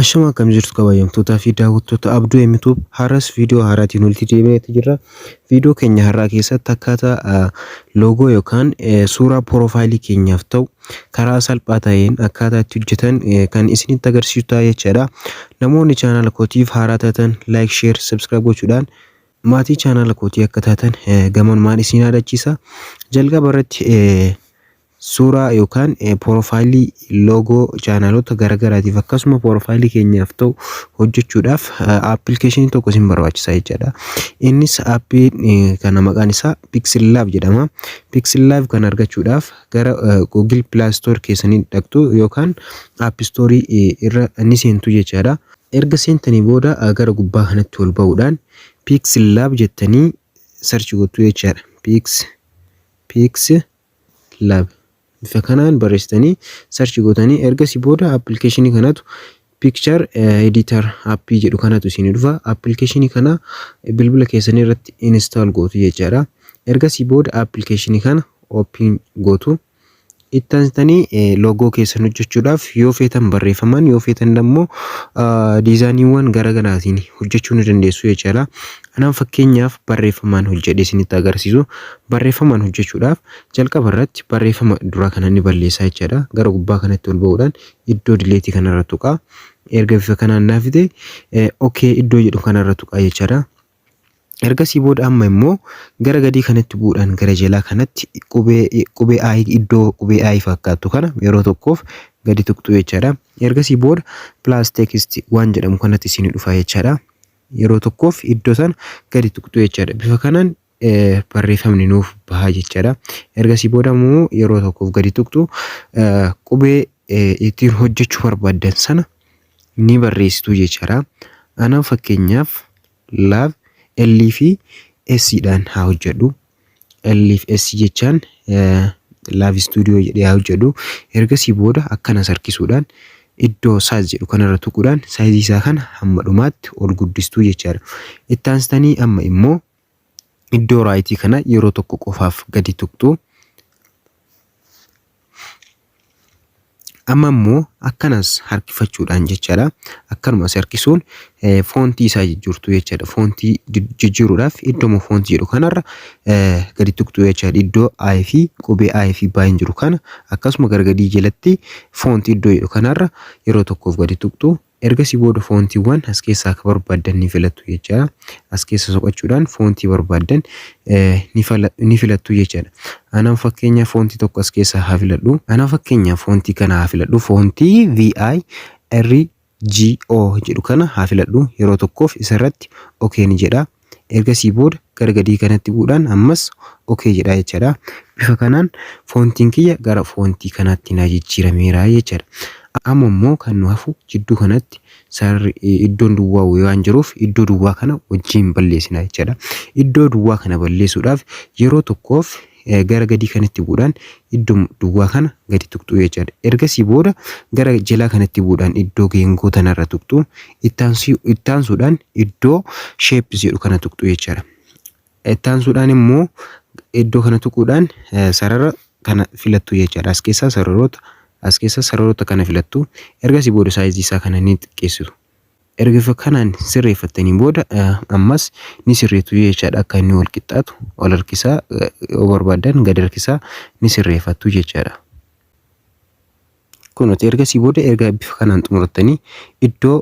Ashama akkam jirtu kabajamtootaa fi daawwattoota Abduu YouTube har'as viidiyoo haaraatiin walitti deebi'eeti jirra. Viidiyoo keenya har'aa keessatti akkaataa loogoo yookaan suuraa piroofaayilii keenyaaf ta'u karaa salphaa ta'een akkaataa itti hojjetan kan isinitti agarsiisu ta'a jechaadha. Namoonni chaanaala kootiif haaraa taatan like, share, subscribe gochuudhaan maatii chaanaala kootii akka taatan gamaan isin yaadachiisa. Jalqaba irratti suuraa yookaan piroofaayilii loogoo chaanaalota garaagaraatiif akkasuma piroofaayilii keenyaaf ta'u hojjechuudhaaf appilikeeshinii tokko isin barbaachisa jechaadha. Innis aappii kana maqaan isaa Pixel Lab jedhama. Pixel Lab kan argachuudhaaf gara Google Play Store keessanii dhaqxu yookaan App Store irra ni seentu jechaadha. Erga seentanii booda gara gubbaa kanatti ol ba'uudhaan Pixel Lab jettanii search gootu jechaadha. Pixel Lab bifa kanaan barreessitanii search gootanii ergasii booda appilikeeshinii kanatu picture editor appii jedhu kanatu isin dhufa. Appilikeeshinii kana bilbila keessanii irratti install gootu jechaadha. Ergasii booda appilikeeshinii kana open gootu. Ittaansitanii loogoo keessan hojjechuudhaaf yoo feetan barreeffaman yoo feetan immoo diizaayiniiwwan garaagaraatiin hojjechuu ni dandeessu jechaadha. Anaan fakkeenyaaf barreeffamaan hojjedhe isinitti agarsiisu. Barreeffamaan hojjechuudhaaf jalqaba irratti barreeffama dura kana ni balleessaa jechaadha. Gara gubbaa kanatti ol ba'uudhaan iddoo dileetii kanarra tuqaa. Erga bifa kanaan naafite okay iddoo jedhu kanarra tuqaa jechaadha. Ergasii booda amma immoo gara gadii kanatti bu'uudhaan gara jalaa kanatti qubee I iddoo qubee I fakkaatu kana yeroo tokkoof gadi tuqxu jechaadha. Ergasii booda plus text waan jedhamu kanatti isin dhufa jechaadha. Yeroo tokkoof iddoo sana gadi tuqxu jechaadha. Bifa kanaan barreeffamni nuuf baha jechaadha. Ergasii booda immoo yeroo tokkoof gadi tuqxu qubee ittiin hojjechuu barbaaddan sana ni barreessitu jechaadha. Anaan fakkeenyaaf lab L fi S dhaan haa hojjedhu. L fi S jechaan Lab Studio jedhee haa hojjedhu. Ergasii booda akkanas harkisuudhaan iddoo size jedhu kanarra tuquudhaan size isaa kana hamma dhumaatti ol guddistuu jechaadha. Itti aansitanii amma immoo iddoo raayitii kana yeroo tokko qofaaf gadi tuqxu. Amma immoo akkanas harkifachuudhaan jechaadha. Akkanumas harkisuun foontii isaa jijjiirtu jechaadha. Foontii jijjiiruudhaaf iddoo foontii jedhu kanarra gadi tuqxu jechaadha. Iddoo I fi qubee I fi baay'een jiru kana akkasuma gargadii jalatti foontii iddoo jedhu kanarra yeroo tokkoof gadi tuqxu. Ergasii booda foontiiwwan as keessaa akka barbaaddan ni filattu jechaadha. As keessa soqachuudhaan foontii barbaaddan ni filattu jechaadha. Anaan fakkeenyaaf foontii tokko as keessaa haa filadhu. Anaan fakkeenyaaf foontii kana haa filadhu. Foontii VI RGO jedhu kana haa filadhu. Yeroo tokkoof isarratti okay ni jedha. Ergasii booda gara gadii kanatti bu'uudhaan ammas okay jedha jechaadha. Bifa kanaan foontiin kiyya gara foontii kanaatti na jijjiirameera jechaadha. Amma immoo kan nu hafu jidduu kanatti iddoon duwwaa waan jiruuf iddoo duwwaa kana wajjin balleessina jechaadha. Iddoo duwwaa kana balleessuudhaaf yeroo tokkoof gara gadii kanatti bu'uudhaan iddoo duwwaa kana gadi tuqxu jechaadha. Ergasii booda gara jalaa kanatti bu'uudhaan iddoo geengoo tanarra tuqxu. Itti aansuudhaan iddoo shapes jedhu kana tuqxu jechaadha. Itti aansuudhaan immoo iddoo kana tuquudhaan sarara kana filattu jechaadha. As keessa sararoota kana filattu. Ergasii booda saayizii isaa kana ni xiqqeessitu. Erga kanaan sirreeffattanii booda ammas ni sirreetu jechaadha. Akka inni wal qixxaatu ol harkisaa yoo barbaadan gad harkisaa ni sirreeffattu jechaadha. Kunuuti ergasii booda erga bifa kanaan xumurattanii iddoo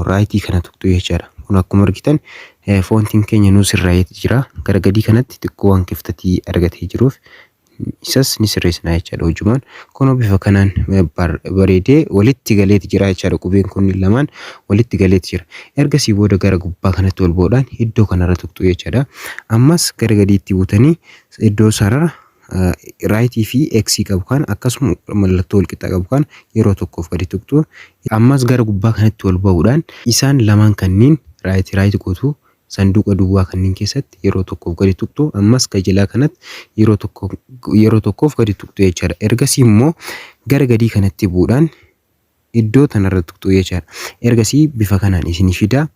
raayitii kana tuqxu jechaadha. Kun akkuma argitan foontiin keenya nu sirraa'ee jira. Gara gadii kanatti xiqqoo waan kiftatii argatee jiruuf isas ni sirreessina jechaadha. Hojumaan kun bifa kanaan bareedee walitti galeeti jira jechaadha. Qubeen kun lamaan walitti galeeti jira. Ergasii booda gara gubbaa kanatti ol ba'uudhaan iddoo kanarra tuqxu jechaadha. Ammas gara gadiitti buutanii iddoo sarara raayitii fi X qabu kan akkasuma mallattoo wal qixxaa qabu kan yeroo tokkoof gadi tuqxu. Ammas gara gubbaa kanatti ol ba'uudhaan isaan lamaan kanneen raayitii gootu. Sanduuqa duwwaa kanneen keessatti yeroo tokkoof gadi tuqxu. Ammas jalaa kanatti yeroo tokkoof gadi tuqxu jechaadha. Ergasii immoo gara gadii kanatti bu'uudhaan iddoo tanarra tuqxu jechaadha. Ergasii bifa kanaan isin fida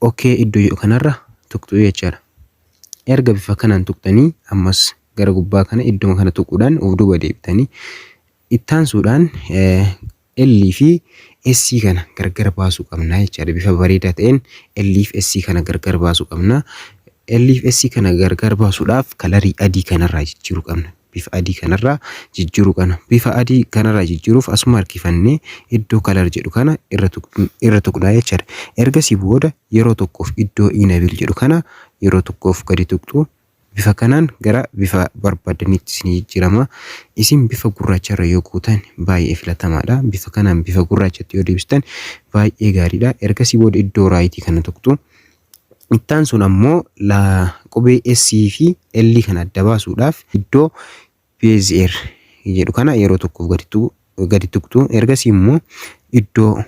okay iddoo jedhu kanarra tuqxu jechaadha. Erga bifa kanaan tuqxanii ammas gara gubbaa kana iddoo kana tuquudhaan of duuba deebitanii itti aansuudhaan L fi S kana gargar baasuu qabna jechaadha. Bifa bareedaa ta'een L fi S kana gargar baasuu qabna. L fi S kana gargar baasuudhaaf kalarii adii kanarraa jijjiiruu qabna. Bifa adii kanarraa jijjiiruu qabna. Bifa adii kanarraa jijjiiruuf asuma harkifannee iddoo kalar jedhu kana irra tuqnaa jechaadha. Ergasii booda yeroo tokkoof iddoo enable jedhu kana yeroo tokkoof gadi tuqxu. Bifa kanaan gara bifa barbaadanitti isin jijjiirama. Isin bifa gurraacharra yoo gootan baay'ee filatamaadha. Bifa kanaan bifa gurraachatti yoo deebistan baay'ee gaariidha. Ergasii booda iddoo raayitii kana tuqxu. Ittaan sun ammoo qubee S fi L kana adda baasuudhaaf iddoo bezier jedhu kana yeroo tokkoof gadi tuqxu. Ergasii immoo iddoo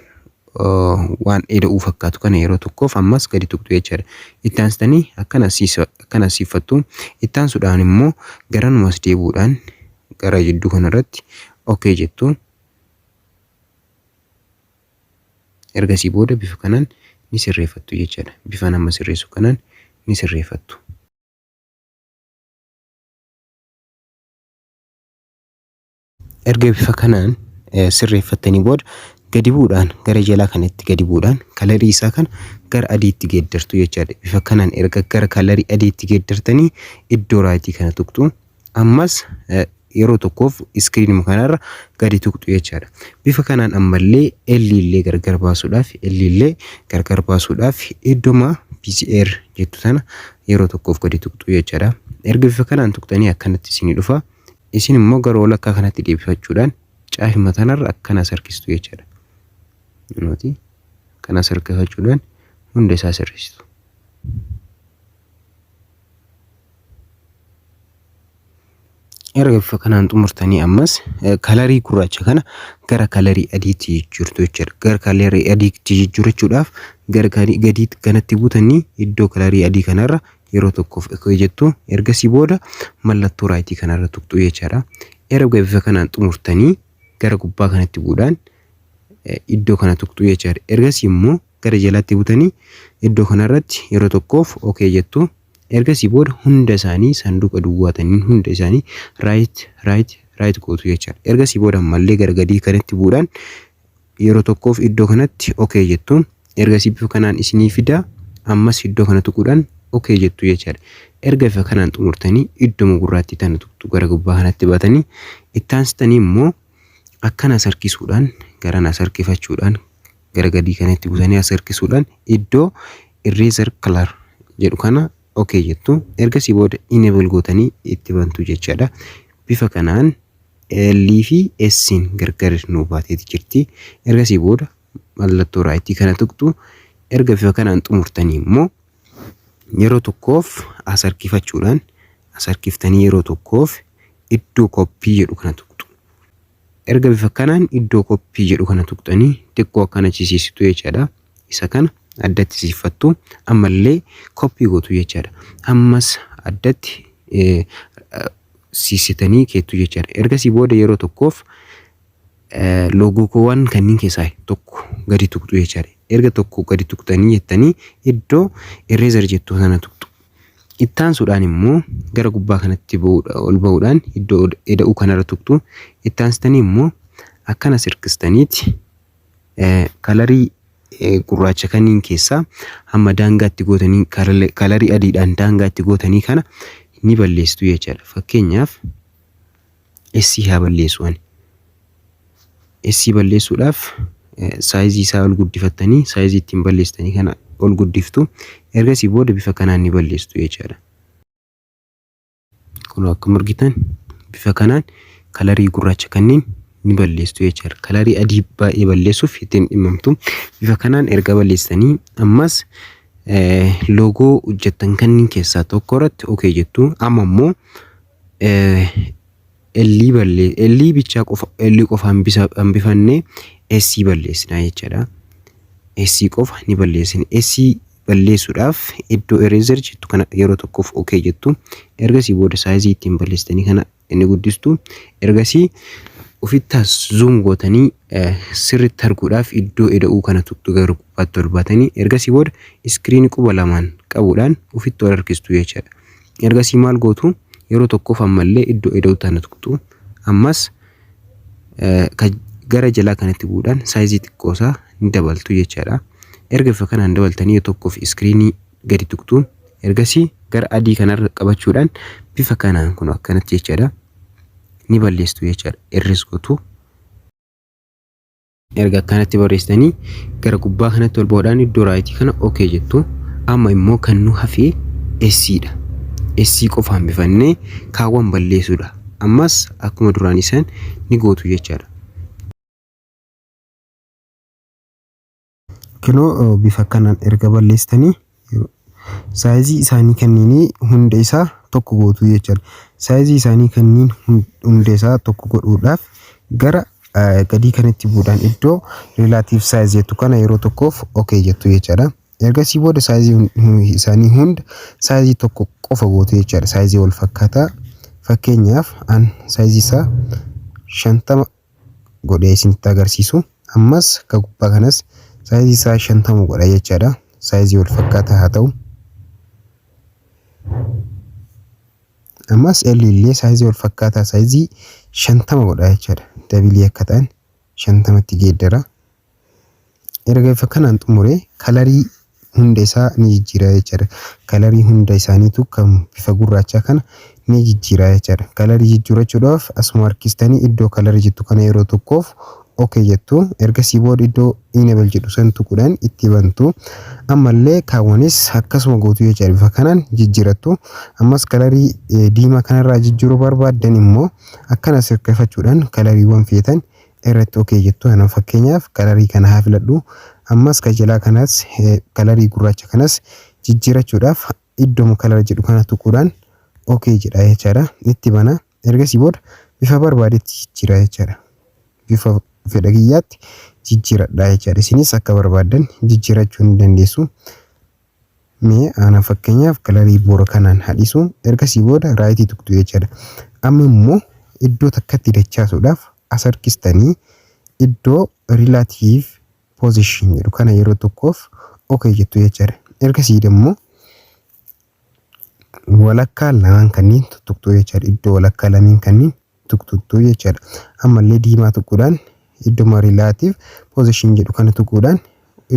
waan eda'uu fakkaatu kana yeroo tokkoof ammas gadi tuqxu jechaadha. Ittaan sitanii akkana siifattu. Ittaan suudhaan immoo garanumas deebuudhaan gara jidduu kanarratti okay jettu. Ergasii booda bifa kanaan ni sirreeffattu jechaadha. Bifa nama sirreessu kanaan ni sirreeffattu. Erga bifa kanaan sirreeffattanii booda gadi bu'uudhaan gara jalaa kanatti gadi bu'uudhaan kalarii isaa kan gara adiitti geeddartu jechaadha. Bifa kanaan erga gara kalarii adiitti geeddartanii iddoo raayitii kana tuqxu. Ammas yeroo tokkoof iskiriinii kanarra gadi tuqxu jechaadha. Bifa kanaan ammallee L illee gargar baasuudhaaf idduma BCR jettu sana yeroo tokkoof gadi tuqxu jechaadha. Erga bifa kanaan tuqxanii akkanatti isinii dhufa. Isin immoo gara walakkaa kanatti deebifachuudhaan caafima tanarra akkana sarkistu jechaadha. Nuti kana sarkifachuudhaan hunda isaa sirreessitu. Erga bifa kanaan xumurtanii ammas kalarii gurraacha kana gara kalarii adiitti jijjiirtu jechaadha. Gara kalarii adiitti jijjiirachuudhaaf gara gadiitti kanatti buutanii iddoo kalarii adii kanarra yeroo tokkoof akka jettu. Ergasii booda mallattoo raayitii kanarra tuqxu jechaadha. Erga bifa kanaan xumurtanii gara gubbaa kanatti bu'uudhaan iddoo kana tuqxu jechaadha. Ergasii immoo gara jalaatti buutanii iddoo kanarratti yeroo tokkoof okay jettu. Ergasii booda hunda isaanii sanduuqa duwwaatanii hunda isaanii raayit gootu jechaadha. Ergasii booda ammallee gara gadii kanatti bu'uudhaan yeroo tokkoof iddoo kanatti okay jettu. Ergasii bifa kanaan isinii fida. Ammas iddoo kana tuquudhaan okay jettu jechaadha. Erga bifa kanaan xumurtanii iddoo gurraattii tana tuqxu gara gubbaa kanatti baatanii ittaansitanii immoo akkana sarkisuudhaan gara na sarkifachuudhaan gara gadii kanatti buutanii sarkisuudhaan iddoo eraser color jedhu kana okay jettu. Ergasii booda enable gootanii itti bantu jechaadha. Bifa kanaan L fi S gargar nu baateeti jirti. Ergasii booda mallattoo raayitii kana tuqxu. Erga bifa kanaan xumurtanii immoo yeroo tokkoof asarkifachuudhaan asarkiftanii yeroo tokkoof iddoo koppii jedhu kana tuqxu. Erga bifa kanaan iddoo koppii jedhu kana tuqxanii xiqqoo akkana cisiisitu jechaadha. Isa kana addatti siifattu. Ammallee koppii gootu jechaadha. Ammas addatti siisitanii keettu jechaadha. Ergasii booda yeroo tokkoof loogoowwan kanneen keessaa tokko gadi tuqxu jechaadha. Erga tokko gadi tuqxanii jettanii iddoo eraser jettu sana tuqxu. Ittaansuudhaan immoo gara gubbaa kanatti ol ba'uudhaan iddoo eda'uu kanarra tuqxu. Ittaansitanii immoo akkana sirkistaniiti kalarii gurraacha kanneen keessaa hamma daangaatti gootanii kalarii adiidhaan daangaatti gootanii kana ni balleessitu jechaadha. Fakkeenyaaf S haa balleessu ani. S balleessuudhaaf saayizii isaa ol guddifattanii saayizii ittiin balleessitanii kana ol guddiftu. Ergasii booda bifa kanaan ni balleessitu jechaadha. Kun akkuma argitan bifa kanaan kalarii gurraacha kanneen ni balleessitu jechaadha. Kalarii adii baay'ee balleessuuf ittiin dhimmamtu. Bifa kanaan erga balleessitanii ammas loogoo hojjettan kanneen keessaa tokko irratti okay jettu. Amma immoo L bichaa qofa hambifannee S balleessinaa jechaadha. S qofa ni balleessina. S balleessuudhaaf iddoo eraser jettu kana yeroo tokkoof okay jettu. Ergasii booda saayizii ittiin balleessitanii kana inni guddistu. Ergasii ofittas zoom gootanii sirriitti arguudhaaf iddoo eda'uu kana tuqxu gara gubbaatti ol baatanii. Ergasii booda iskiriinii quba lamaan qabuudhaan ofitti ol harkistu jechaadha. Ergasii maal gootu yeroo tokkoof ammallee iddoo eda'uu tana tuqxu. Ammas gara jalaa kanatti bu'uudhaan saayizii xiqqoosaa ni dabaltu jechaadha. Erga bifa kanaan dabaltanii tokkoof iskiriinii gadi tuqtu ergasii gara adii kanarra qabachuudhaan bifa kanaan kun akkanatti jechaadha ni balleessitu jechaadha. Erris gootu erga akkanatti barreessitanii gara gubbaa kanatti ol ba'uudhaan iddoo raayitii kana okay jettu. Amma immoo kan nu hafee SC dha. SC qofaan bifannee kaawwan balleessuudha. Ammas akkuma duraan isaan ni gootu jechaadha. Kinoo bifa kanaan erga balleessitanii saayizii isaanii kanniin hunda isaa tokko gootu jechaadha. Saayizii isaanii kanniin hunda isaa tokko godhuudhaaf gara gadii kanatti bu'uudhaan iddoo relative size jettu kana yeroo tokkoof okay jettu jechaadha. Ergasii booda saayizii isaanii hunda saayizii tokko qofa gootu jechaadha. Saayizii wal fakkaataa fakkeenyaaf an saayizii isaa 50 godhee isinitti agarsiisu. Ammas ka gubbaa kanas saayizii isaa 50 godha jechaadha. Saayizii wal fakkaataa haa ta'u. Ammas L illee saayizii wal fakkaataa saayizii 50 godha jechaadha. Dabilii akka ta'an 50tti geeddara. Erga bifa kanaan xumuree kalarii hunda isaa ni jijjiira jechaadha. Kalarii hunda isaaniitu kan bifa gurraachaa kana ni jijjiira jechaadha. Kalarii jijjiirachuudhaaf asuma harkistanii iddoo kalarii jettu kana yeroo tokkoof okay jettu. Ergasii booda iddoo enable jedhu san tuquudhaan itti bantu. Ammallee kaawwanis akkasuma gootu jechaadha. Bifa kanaan jijjiirattu. Ammas kalarii diimaa kanarraa jijjiiruu barbaaddan immoo akkana sirreeffachuudhaan kalariiwwan feetan irratti okay jettu. Ana fakkeenyaaf kalarii kana haa filadhu. Ammas ka jalaa kanas kalarii gurraacha kanas jijjiirachuudhaaf iddoo kalarii jedhu kana tuquudhaan okay jedha jechaadha. Itti bana. Ergasii booda bifa barbaadetti jijjiira jechaadha. Bifa fedha kiyyaatti jijjiiradha jechaadha. Isinis akka barbaaddan jijjiirachuu ni dandeessu. Mee ana fakkeenyaaf kalarii boora kanaan hadhisu. Ergasii booda raayitii tuqtu jechaadha. Amma immoo iddoo takkatti dachaasuudhaaf as harkistanii iddoo relative position jedhu kana yeroo tokkoof okay jettu jechaadha. Ergasii immoo walakkaa lamaan kanniin tuqtu jechaadha. Iddoo walakkaa lameen kanniin tuqtu jechaadha. Ammallee diimaa tuquudhaan iddoo relative position jedhu kana tuquudhaan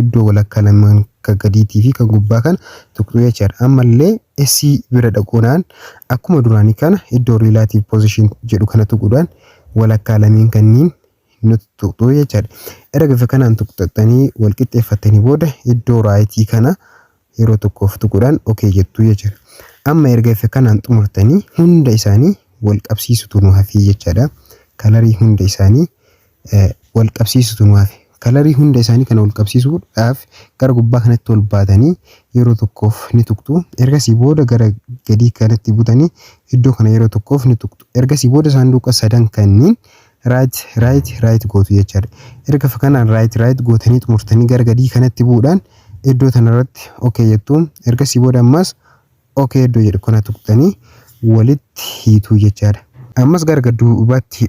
iddoo walakkaa lamaan kan gadiitii fi kan gubbaa kana tuqtu jechaadha. Ammallee SC bira dhaquudhaan akkuma duraanii kana iddoo relative position jedhu kana tuquudhaan walakkaa lameen kanniin nuti tuqtu jechaadha. Erga bifa kanaan tuqxanii wal qixxeeffatanii booda iddoo raayitii kana yeroo tokkoof tuquudhaan okay jettu jechaadha. Amma erga bifa kanaan xumurtanii hunda isaanii wal qabsiisutu nu hafee jechaadha. Kalarii hunda isaanii wal qabsiisutu nu hafe. Kalarii hunda isaanii kana wal qabsiisuudhaaf gara gubbaa kanatti ol baatanii yeroo tokkoof ni tuqtu. Ergasii booda gara gadii kanatti butanii iddoo kana yeroo tokkoof ni tuqtu. Ergasii booda saanduqa sadan kanniin right gootu jechaadha. Erga bifa kanaan right gootanii xumurtanii gara gadii kanatti bu'uudhaan iddoo tanarratti okay jettu. Ergasii booda ammas okay iddoo jedhu kana tuqtanii walitti hiituu jechaadha. Ammas gara duubaatti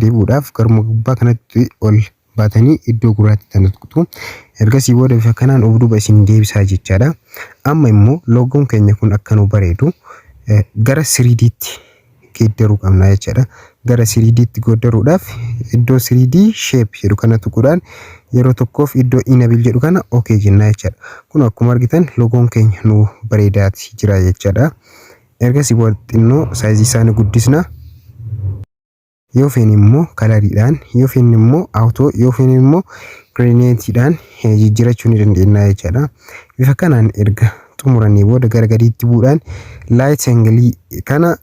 deebi'uudhaaf garuma gubbaa kanatti ol baatanii iddoo gurraatti kana tuqtu. Ergasii booda bifa kanaan of duuba isin deebisaa jechaadha. Amma immoo loogoon keenya kun akka nu bareedu gara 3D'tti geeddaruu qabna jechaadha. Gara 3D'tti geeddaruudhaaf iddoo 3D shape jedhu kana tuquudhaan yeroo tokkoof iddoo enable jedhu kana okay jenna jechaadha. Kun akkuma argitan loogoon keenya nu bareedaati jira jechaadha. Ergasii booda xinnoo saayizii isaanii guddisna. Yoo feene immoo kalariidhaan, yoo feene immoo auto, yoo feene immoo gradatiidhaan jijjiirachuu ni dandeenya jechaadha. Bifa kanaan erga xumuranii booda gara gadiitti bu'uudhaan light angle kana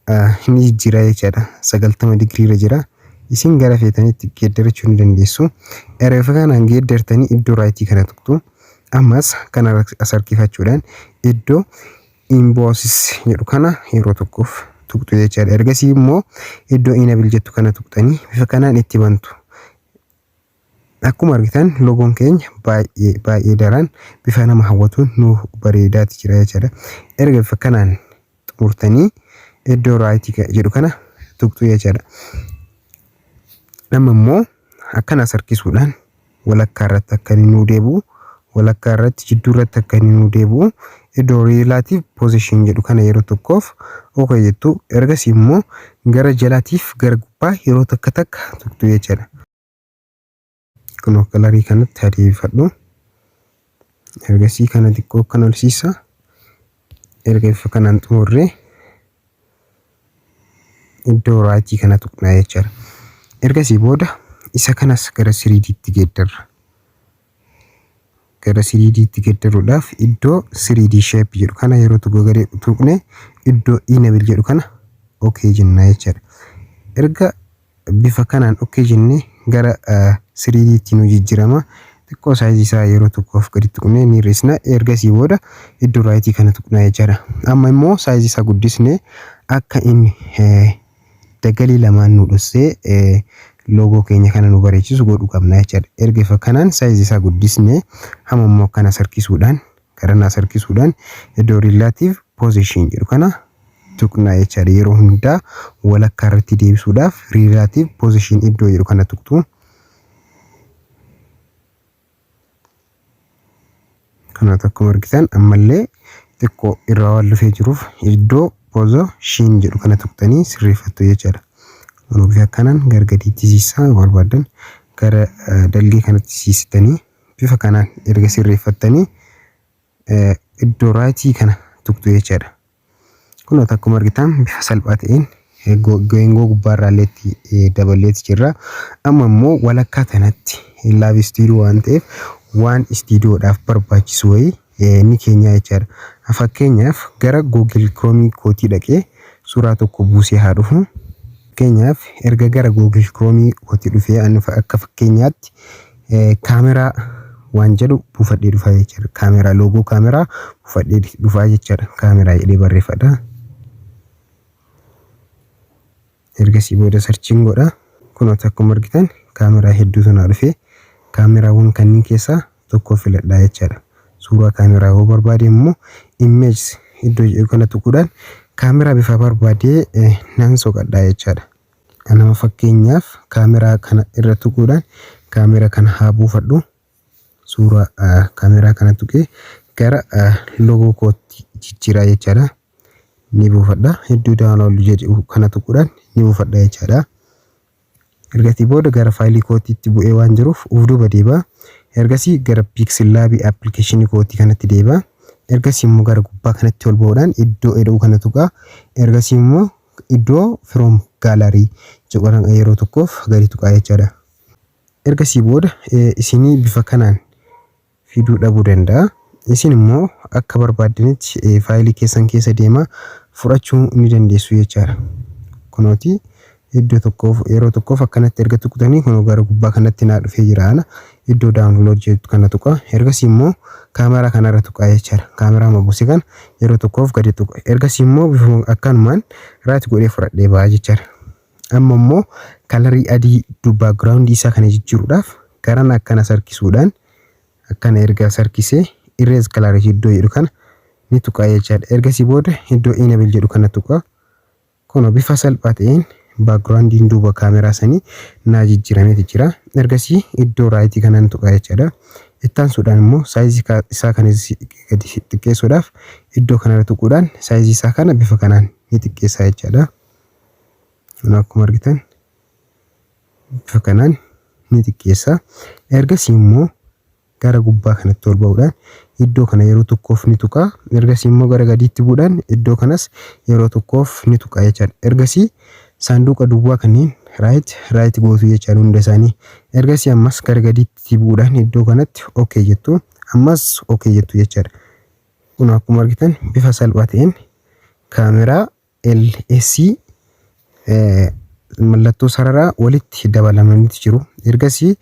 ni jijjiira jechaadha. 90 digirii irra jira. Isin gara feetanitti geeddarachuu ni dandeessu. Erga bifa kanaan geeddartanii iddoo raayitii kana tuqtu. Ammas kana as harkifachuudhaan iddoo inboxes jedhu kana yeroo tokkoof tuqtu jechaadha. Ergasii immoo iddoo enable jettu kana tuqtanii bifa kanaan itti bantu. Akkuma argitan loogoon keenya baay'ee daran bifa nama hawwatuun nu bareedaati jira jechaadha. Erga bifa kanaan xumurtanii iddoo raayitii jedhu kana tuqtu jechaadha. Amma immoo akkanas harkisuudhaan walakkaa irratti akka inni nu deebi'u, walakkaa irratti jidduu irratti akka inni nu deebi'u iddoo relative position jedhu kana yeroo tokkoof okay jettu. Ergasii immoo gara jalaatiif gara gubbaa yeroo takka tuqtu jechaadha. kunoo kalarii kanatti adeemfadhu. Ergasii kana xiqqoo kan olsiisa. Erga bifa kanaan xumurree iddoo raayitii kana tuqnaa jechuudha. Ergasii booda isa kanas gara 3D'tti geeddarra. Gara 3D'tti geeddaruudhaaf iddoo 3D shape jedhu kana yeroo tuqne iddoo enable jedhu kana okay jenna jechuudha. Erga bifa kanaan okay jennee gara 3D'tti nu jijjiirama. Xiqqoo size isaa yeroo tokkoof gadi tuqnee ni hir'isna. Ergasii booda iddoo raayitii kana tuqnaa jechuudha. Amma immoo size isaa guddisnee akka inni dagalii lamaan nu dhossee loogoo keenya kana nu bareechisu godhuu qabna jechuudha. Erga bifa kanaan size isaa guddisnee hamma immoo kana sarkisuudhaan garanaa sarkisuudhaan iddoo relative position jedhu kana tuqnaa jechuudha. Yeroo hundaa walakkaa irratti deebisuudhaaf relative position iddoo jedhu kana tuqtu. Kanaaf akkuma argitan ammallee xiqqoo irraa waan dhufee jiruuf iddoo position jedhu kana tuqtanii sirreeffattu jechuudha. Bifa kanaan gargadiitti siisaa barbaadan gara dalgee kanatti siistanii bifa kanaan erga sirreeffattanii iddoo raayitii kana tuqtu jechuudha. Kunoot akkuma argitan bifa salphaa ta'een geengoo gubbaarraalleetti dabaleetti jirra. Amma immoo walakkaa kanatti live studio waan ta'eef waan studioodhaaf barbaachisu wayii ni keenya jechuudha. Fakkeenyaaf gara Google Chrome kootii dhaqee suuraa tokko buusee haa dhufu. Fakkeenyaaf erga gara Google Chrome kootii dhufee akka fakkeenyaatti kaameraa waan jedhu buufadhee dhufaa jechuudha. Kaameraa loogoo kaameraa buufadhee dhufaa jechuudha. Kaameraa jedhee barreeffadha. Ergasii booda searching godha. Kunoot akkuma argitan kaameraa hedduutu naa dhufee kaameraawwan kanneen keessaa tokko filadhaa jechuudha. Suuraa kaameraa yoo barbaade immoo image iddoo jedhu kana tuquudhaan kaameraa bifa barbaadee nan soqadhaa jechuudha. Anama fakkeenyaaf kaameraa kana irra tuquudhaan kaameraa kana haa buufadhu. Suuraa kaameraa kana tuqee gara loogoo kootti jijjiiraa jechuudha. Ni buufadha. Iddoo download jedhu kana tuquudhaan ni buufadha jechuudha. Ergasii booda gara faayilii kootiitti bu'ee waan jiruuf uf duuba deebi'a. Ergasii gara Pixel Lab application kootii kanatti deebi'a. Ergasii immoo gara gubbaa kanatti ol ba'uudhaan iddoo eda'uu kana tuqa. Ergasii immoo iddoo from gallery jedhu yeroo tokkoof gadi tuqaa jechuudha. Ergasii booda isinii bifa kanaan fiduu dhabuu danda'a. Isin immoo akka barbaadanitti faayilii keessan keessa deemaa fudhachuu ni dandeessu jechuudha. Kunooti iddoo tokkoof yeroo tokkoof akkanatti erga tuqtanii kun gara gubbaa kanatti naa dhufee jira ana iddoo download jedhu kana tuqa. Ergasii immoo kaameraa kanarra tuqaa jechuudha. Kaameraa mabuuse kan yeroo tokkoof gadi tuqa. Ergasii immoo bifa akkanumaan raayit godhee fudhadhee ba'a jechuudha. Amma immoo kalarii adii background isaa kana jijjiiruudhaaf garan akkana sarkisuudhaan akkana erga sarkisee erase color iddoo jedhu kana ni tuqaa jechuudha. Ergasii booda iddoo enable jedhu kana tuqa. Kun bifa salphaa ta'een backgroundiin duuba kaameraa sanii naa jijjiirameeti jira. Ergasii iddoo raayitii kanaan tuqaa jechuudha. Ittaan suudhaan immoo size isaa kana gadi xiqqeessuudhaaf iddoo kanarra tuquudhaan size isaa kana bifa kanaan ni xiqqeessaa jechuudha. Akkuma argitan bifa kanaan ni xiqqeessa. Ergasii immoo gara gubbaa kanatti ol ba'uudhaan iddoo kana yeroo tokkoof ni tuqaa. Ergasii immoo gara gadiitti bu'uudhaan iddoo kanas yeroo tokkoof ni tuqaa jechuudha. Ergasii saanduqa duwwaa kanneen raayit gootu jechuudha hunda isaanii. Ergasii ammas gara gadiitti bu'uudhaan iddoo kanatti okay jettu. Ammas okay jettu jechuudha. Kun akkuma argitan bifa salphaa ta'een kaameraa LSC mallattoo sararaa walitti dabalamanii jiru. Ergasii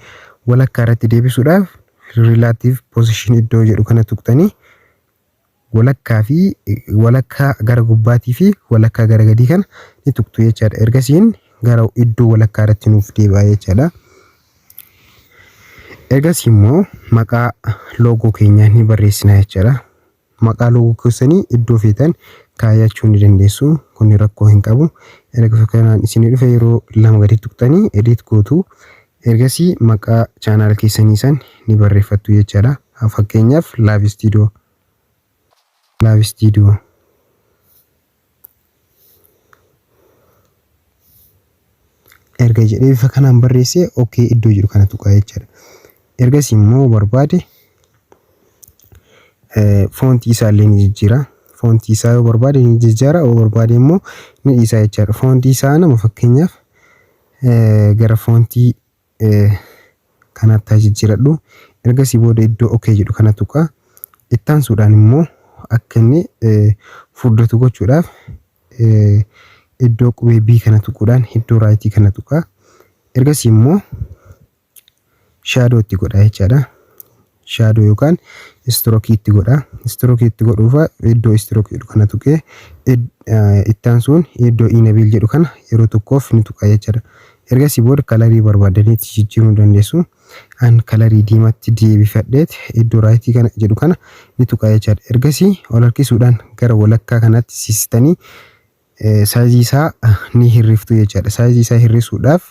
walakkaa irratti deebisuudhaaf relative position iddoo jedhu kana tuqtanii walakkaa fi walakkaa gara gubbaatii fi walakkaa gara gadii kana ni tuqtu jechuudha. Ergasiin gara iddoo walakkaa irratti nuuf deebi'a jechuudha. Ergasii immoo maqaa loogoo keenyaa ni barreessina jechuudha. Maqaa loogoo keessanii iddoo feetan kaayachuu ni dandeessu. Kun rakkoo hin qabu. Erga kanaan isin dhufe yeroo lama gadi tuqtanii edit gootu. Ergasii maqaa channel keessanii san ni barreeffattu jechuudha. Fakkeenyaaf Live Studio. Erga jedhee bifa kanaan barreessee okay iddoo jiru kana tuqaa jechuudha. ergasii immoo barbaade foontii isaa illee ni jijjiira. Foontii isaa yoo barbaade ni jijjiira, yoo barbaade immoo ni dhiisa jechaadha. Foontii isaa nama fakkeenyaaf gara foontii kanaatti jijjiiradhu. Ergasii booda iddoo okay jedhu kana tuqa. Itti aansuudhaan immoo akka inni furdatu gochuudhaaf iddoo qubee B kana tuquudhaan iddoo raayitii kana tuqa. Ergasii immoo shaadoo itti godha jechaadha. Shaadoo yookaan strookii itti godha. Strookii itti godhuuf iddoo strookii jedhu kana tuqee itti aansuun iddoo enable jedhu kana yeroo tokkoof ni tuqa jechaadha. Ergasii booda kalarii barbaadaniitti jijjiiruu dandeessu. An kalarii diimaatti deebifadheet iddoo raayitii kana jedhu kana ni tuqa jechaadha. Ergasii ol harkisuudhaan gara walakkaa kanaatti siistanii saayizii isaa ni hirriftu jechaadha. Saayizii isaa hirrisuudhaaf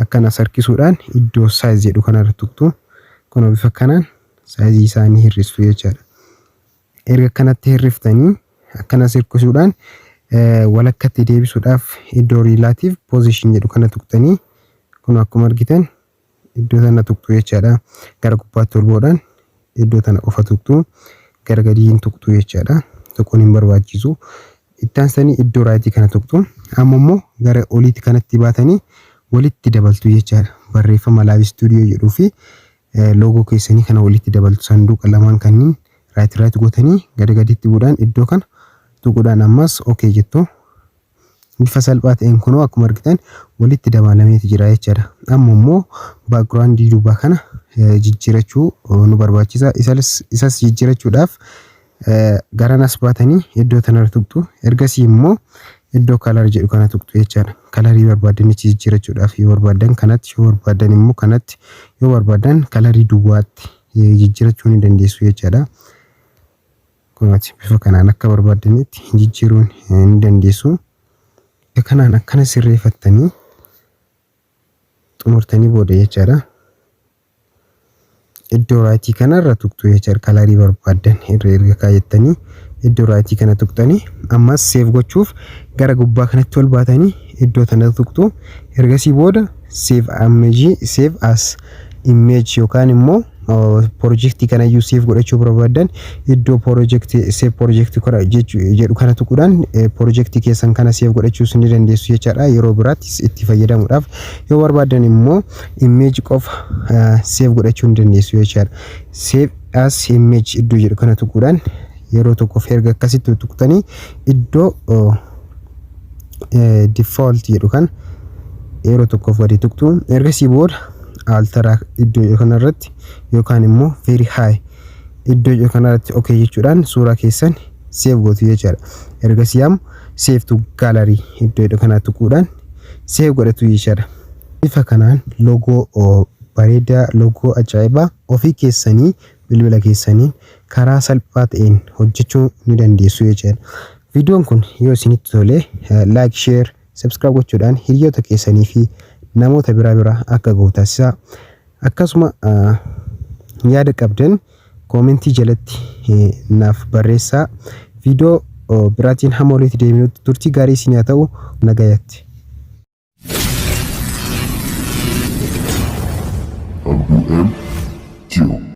akkanas harkisuudhaan iddoo saayiz jedhu kanarra tuqtu. Kun bifa kanaan saayizii isaa ni hirristu jechaadha. Erga kanatti hirriftanii akkanas hirkisuudhaan walakkatti deebisuudhaaf iddoo relative position jedhu kana tuqtanii kun akkuma argitan iddoo tana tuqtu jechaadha. Gara gubbaatti ol bu'uudhaan iddoo tana qofa tuqtu, gara gadiin tuqtu jechaadha. Tuquun hin barbaachisu. Itti aansanii iddoo raayitii kana tuqtu. Amma immoo gara oliitti kanatti baatanii walitti dabaltu jechaadha. Barreeffama Live Studio jedhuu fi loogoo keessanii kana walitti dabaltu. Sanduuqa lamaan kanneen raayit gootanii gadi gaditti bu'uudhaan iddoo kana tuquudhaan ammas okay jettu. Bifa salphaa ta'een kunoo akkuma argitan walitti dabalameeti jira jechaadha. Amma immoo baakgiraawundii duubaa kana jijjiirachuu nu barbaachisa. Isas jijjiirachuudhaaf garanas baatanii iddoo tanarra tuqtu. Ergasii immoo iddoo kalar jedhu kana tuqtu jechaadha. Kalarii barbaadanichi jijjiirachuudhaaf yoo barbaadan kanatti, yoo barbaadan immoo kanatti, yoo barbaadan kalarii duwwaatti jijjiirachuu ni dandeessu jechaadha. Kunati bifa kanaan akka barbaadanitti jijjiiruun ni dandeessu. Kanaan akkana sirreeffattanii xumurtanii booda jechaadha. Iddoo raayitii kanarra tuqtu jechaadha. Kalarii barbaadan erga kaayettanii iddoo raayitii kana tuqtanii ammas seef gochuuf gara gubbaa kanatti ol baatanii iddoo tana tuqtu. Ergasii booda save as image yookaan immoo projectii kana iyyuu seef godhachuu barbaadan iddoo save projectii jedhu kana tuquudhaan projectii keessan kana seef godhachuus ni dandeessu jechaadha. Yeroo biraattis itti fayyadamuudhaaf yoo barbaadan immoo image qofa seef godhachuu ni dandeessu jechaadha. Save as image iddoo jedhu kana tuquudhaan yeroo tokkoof erga akkasitti tuqtanii iddoo default jedhu kan yeroo tokkoof gadi tuqtu. Ergasii booda altara iddoo kanarratti yookaan immoo very high iddoo kanarratti okay jechuudhaan suuraa keessan save gootu jechaadha. Ergasii am save to gallery iddoo kana tuquudhaan save godhatu jechaadha. Bifa kanaan loogoo bareedaa, loogoo ajaa'ibaa ofii keessanii bilbila keessanii karaa salphaa ta'een hojjechuu ni dandeessu jechaadha. Viidiyoon kun yoo isinitti tole like, share, subscribe gochuudhaan hiriyoota keessanii fi namoota biraa akka ga'u taasisaa. Akkasuma yaada qabdan koomentii jalatti naaf barreessaa. Viidiyoo biraatiin hamma walitti deebinutti turtii gaarii isin haa ta'u. Nagayaatti. WM2